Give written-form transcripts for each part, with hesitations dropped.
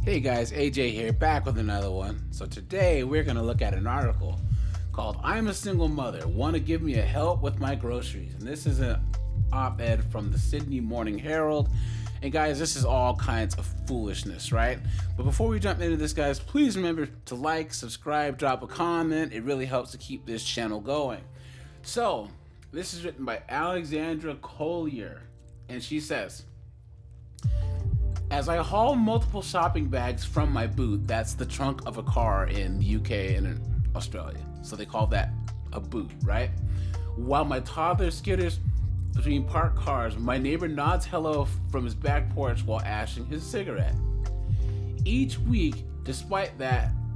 Hey guys, AJ here, back with another one. So today we're going to look at an article called I'm a Single Mother, Want to Give Me a Help with My Groceries? And this is an op-ed from the Sydney Morning Herald. And guys, this is all kinds of foolishness, right? But before we jump into this, guys, please remember to like, subscribe, drop a comment. It really helps to keep this channel going. So, this is written by Alexandra Collier, and she says, as I haul multiple shopping bags from my boot, that's the trunk of a car in the UK and in Australia. So they call that a boot, right? While my toddler skitters between parked cars, my neighbor nods hello from his back porch while ashing his cigarette. Each week, despite knowing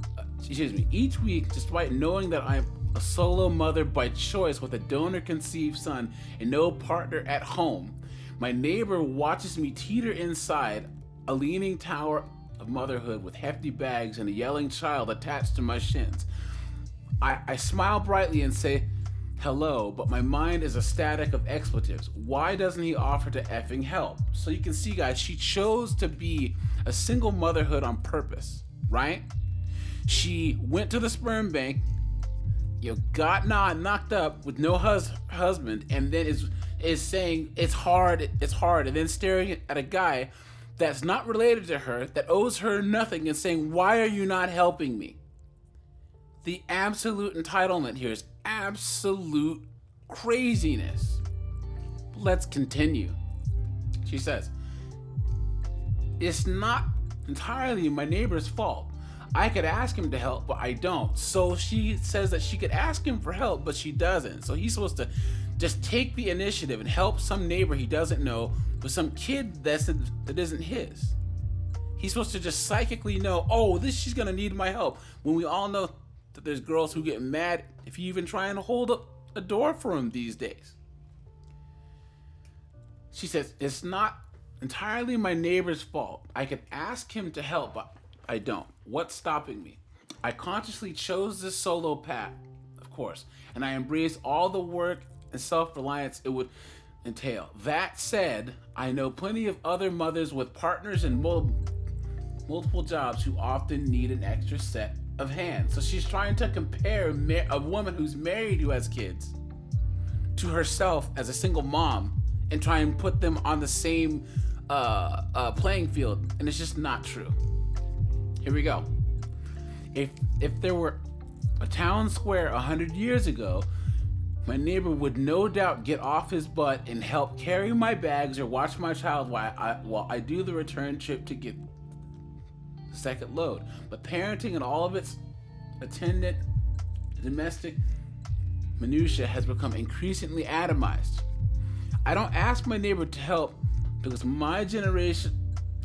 that I'm a solo mother by choice with a donor-conceived son and no partner at home, my neighbor watches me teeter inside a leaning tower of motherhood with hefty bags and a yelling child attached to my shins. I smile brightly and say hello, but my mind is a static of expletives. Why doesn't he offer to effing help? So you can see, guys, she chose to be a single motherhood on purpose, right? She went to the sperm bank, got knocked up with no husband, and then is saying it's hard, and then staring at a guy that's not related to her, that owes her nothing, and saying, why are you not helping me? The absolute entitlement here is absolute craziness. Let's continue. She says, it's not entirely my neighbor's fault. I could ask him to help, but I don't. So she says that she could ask him for help, but she doesn't. So he's supposed to just take the initiative and help some neighbor he doesn't know with some kid that isn't his. He's supposed to just psychically know, she's gonna need my help. When we all know that there's girls who get mad if you even try and hold up a door for him these days. She says, it's not entirely my neighbor's fault. I could ask him to help, but I don't. What's stopping me? I consciously chose this solo path, of course, and I embrace all the work and self-reliance it would entail. That said, I know plenty of other mothers with partners and multiple jobs who often need an extra set of hands. So she's trying to compare a woman who's married who has kids to herself as a single mom and try and put them on the same playing field, and it's just not true. Here we go. If there were a town square 100 years ago, my neighbor would no doubt get off his butt and help carry my bags or watch my child while I do the return trip to get the second load. But parenting and all of its attendant domestic minutia has become increasingly atomized. I don't ask my neighbor to help because my generation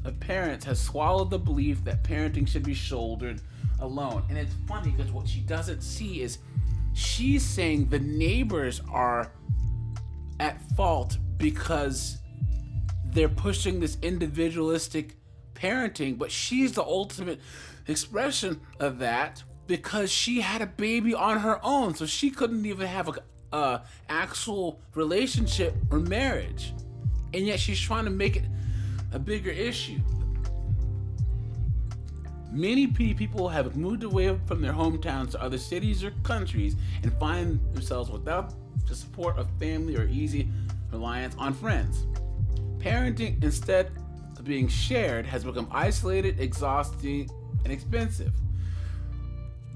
of parents has swallowed the belief that parenting should be shouldered alone. And it's funny because what she doesn't see is she's saying the neighbors are at fault because they're pushing this individualistic parenting, but she's the ultimate expression of that because she had a baby on her own, so she couldn't even have a actual relationship or marriage, and yet she's trying to make it a bigger issue. Many people have moved away from their hometowns to other cities or countries and find themselves without the support of family or easy reliance on friends. Parenting, instead of being shared, has become isolated, exhausting, and expensive.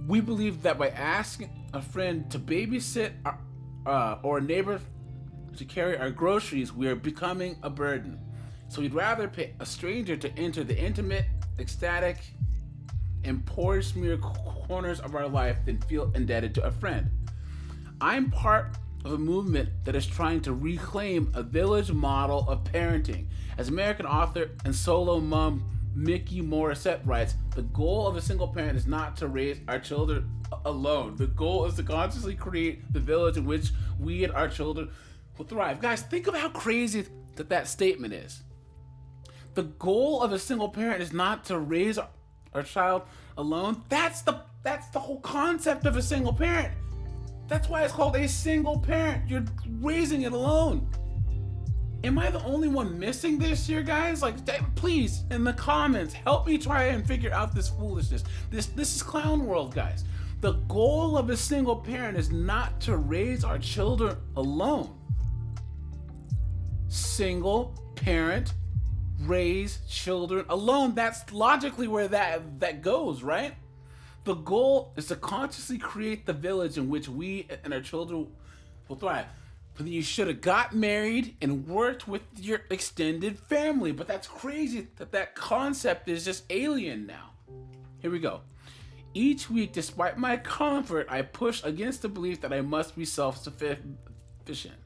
We believe that by asking a friend to babysit or a neighbor to carry our groceries, we are becoming a burden. So we'd rather pay a stranger to enter the intimate, ecstatic, and poor smear corners of our life than feel indebted to a friend. I'm part of a movement that is trying to reclaim a village model of parenting. As American author and solo mom Mickey Morissette writes, the goal of a single parent is not to raise our children alone. The goal is to consciously create the village in which we and our children will thrive. Guys, think of how crazy that statement is. The goal of a single parent is not to raise our child alone. That's the whole concept of a single parent. That's why it's called a single parent. You're raising it alone. Am I the only one missing this year, guys? Like, please, in the comments, help me try and figure out this foolishness. This is clown world, guys. The goal of a single parent is not to raise our children alone. Single parent raise children alone. That's logically where that goes, right? The goal is to consciously create the village in which we and our children will thrive. But you should have got married and worked with your extended family. But that's crazy that concept is just alien now. Here we go. Each week, despite my comfort, I push against the belief that I must be self-sufficient.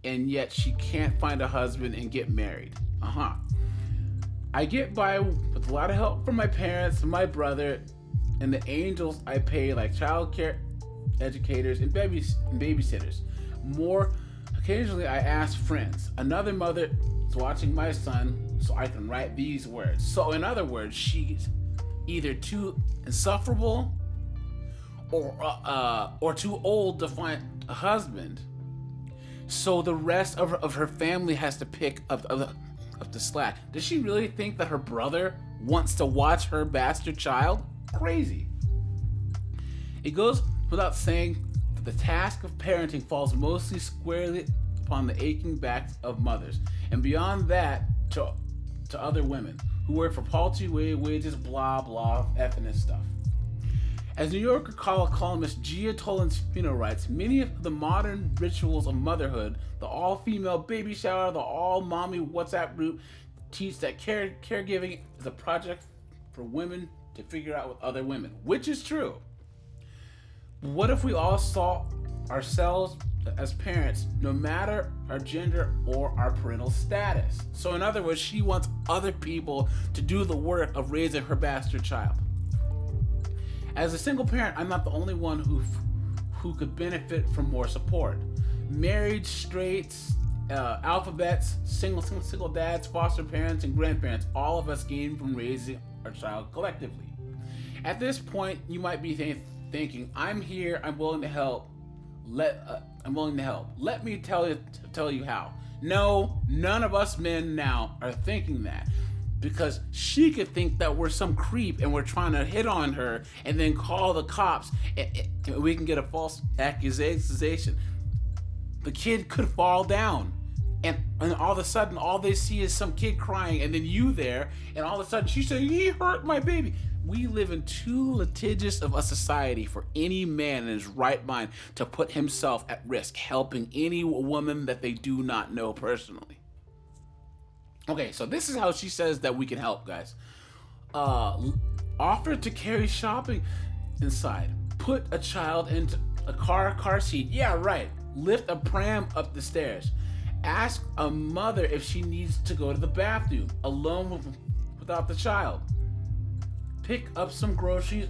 And yet she can't find a husband and get married. I get by with a lot of help from my parents and my brother and the angels I pay, like childcare educators and babysitters. More occasionally, I ask friends. Another mother is watching my son so I can write these words. So in other words, she's either too insufferable or too old to find a husband. So the rest of her family has to pick up the slack. Does she really think that her brother wants to watch her bastard child? Crazy. It goes without saying that the task of parenting falls mostly squarely upon the aching backs of mothers, and beyond that, to other women who work for paltry wages, blah blah, effing and stuff. As New Yorker columnist Gia Tolentino writes, many of the modern rituals of motherhood, the all-female baby shower, the all-mommy WhatsApp group, teach that caregiving is a project for women to figure out with other women, which is true. What if we all saw ourselves as parents, no matter our gender or our parental status? So in other words, she wants other people to do the work of raising her bastard child. As a single parent, I'm not the only one who could benefit from more support. Married, straights, alphabets, single dads, foster parents, and grandparents, all of us gain from raising our child collectively. At this point, you might be thinking, I'm here, I'm willing to help. I'm willing to help. Let me tell you how. No, none of us men now are thinking that. Because she could think that we're some creep and we're trying to hit on her and then call the cops and we can get a false accusation. The kid could fall down and all of a sudden all they see is some kid crying and then you there and all of a sudden she's saying, he hurt my baby. We live in too litigious of a society for any man in his right mind to put himself at risk helping any woman that they do not know personally. Okay, so this is how she says that we can help, guys. Offer to carry shopping inside. Put a child into a car seat. Yeah, right. Lift a pram up the stairs. Ask a mother if she needs to go to the bathroom alone without the child. Pick up some groceries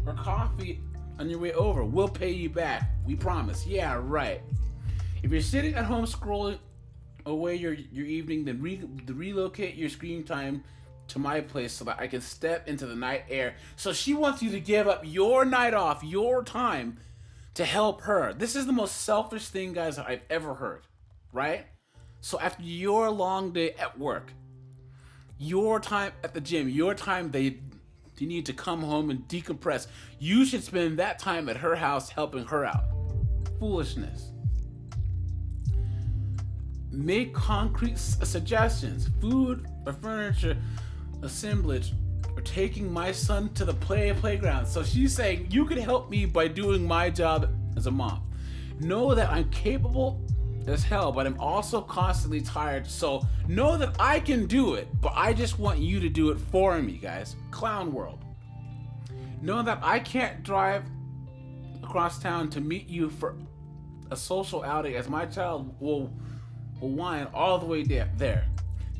or coffee on your way over. We'll pay you back. We promise. Yeah, right. If you're sitting at home scrolling away your evening, then relocate your screen time to my place so that I can step into the night air. So she wants you to give up your night off, your time, to help her. This is the most selfish thing, guys, I've ever heard, right? So after your long day at work, your time at the gym, your time you need to come home and decompress, you should spend that time at her house helping her out. Foolishness. Make concrete suggestions. Food or furniture assemblage or taking my son to the playground. So she's saying, you could help me by doing my job as a mom. Know that I'm capable as hell, but I'm also constantly tired. So know that I can do it, but I just want you to do it for me, guys. Clown world. Know that I can't drive across town to meet you for a social outing, as my child will whine all the way there.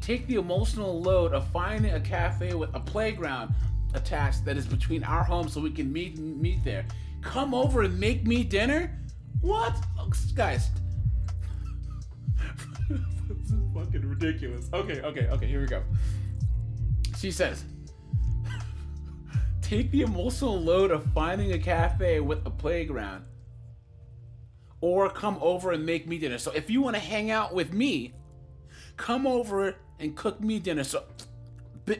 Take the emotional load of finding a cafe with a playground attached that is between our homes so we can meet there. Come over and make me dinner? What? Guys. This is fucking ridiculous. Okay, here we go. She says, take the emotional load of finding a cafe with a playground or come over and make me dinner. So if you want to hang out with me, come over and cook me dinner. So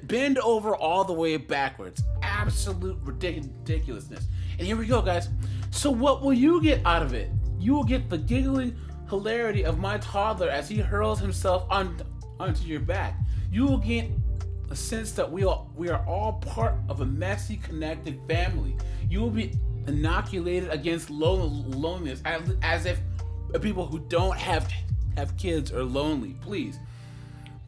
bend over all the way backwards. Absolute ridiculousness. And here we go, guys. So what will you get out of it? You will get the giggling hilarity of my toddler as he hurls himself onto your back. You will get a sense that we are all part of a messy, connected family. You will be inoculated against loneliness, as if people who don't have kids are lonely. Please,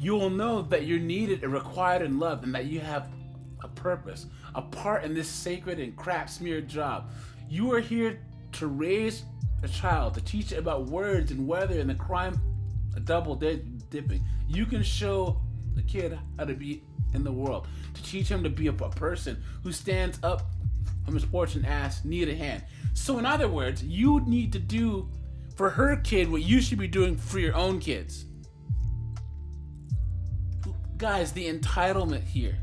you will know that you're needed and required and loved, and that you have a purpose, a part in this sacred and crap smeared job. You are here to raise a child, to teach it about words and weather and the crime of double dipping. You can show the kid how to be in the world, to teach him to be a person who stands up from his porch and asks, need a hand. So in other words, you need to do for her kid what you should be doing for your own kids. Guys, the entitlement here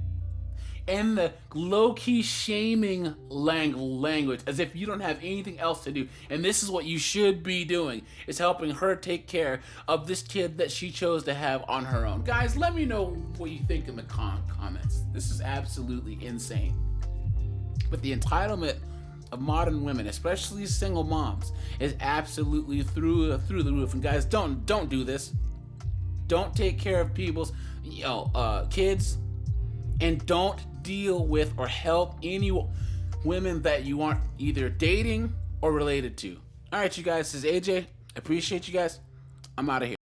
and the low-key shaming language, as if you don't have anything else to do, and this is what you should be doing, is helping her take care of this kid that she chose to have on her own. Guys, let me know what you think in the comments. This is absolutely insane. But the entitlement of modern women, especially single moms, is absolutely through the roof. And guys, don't do this. Don't take care of people's kids, and don't deal with or help any women that you aren't either dating or related to. All right, you guys, this is AJ. I appreciate you guys. I'm out of here.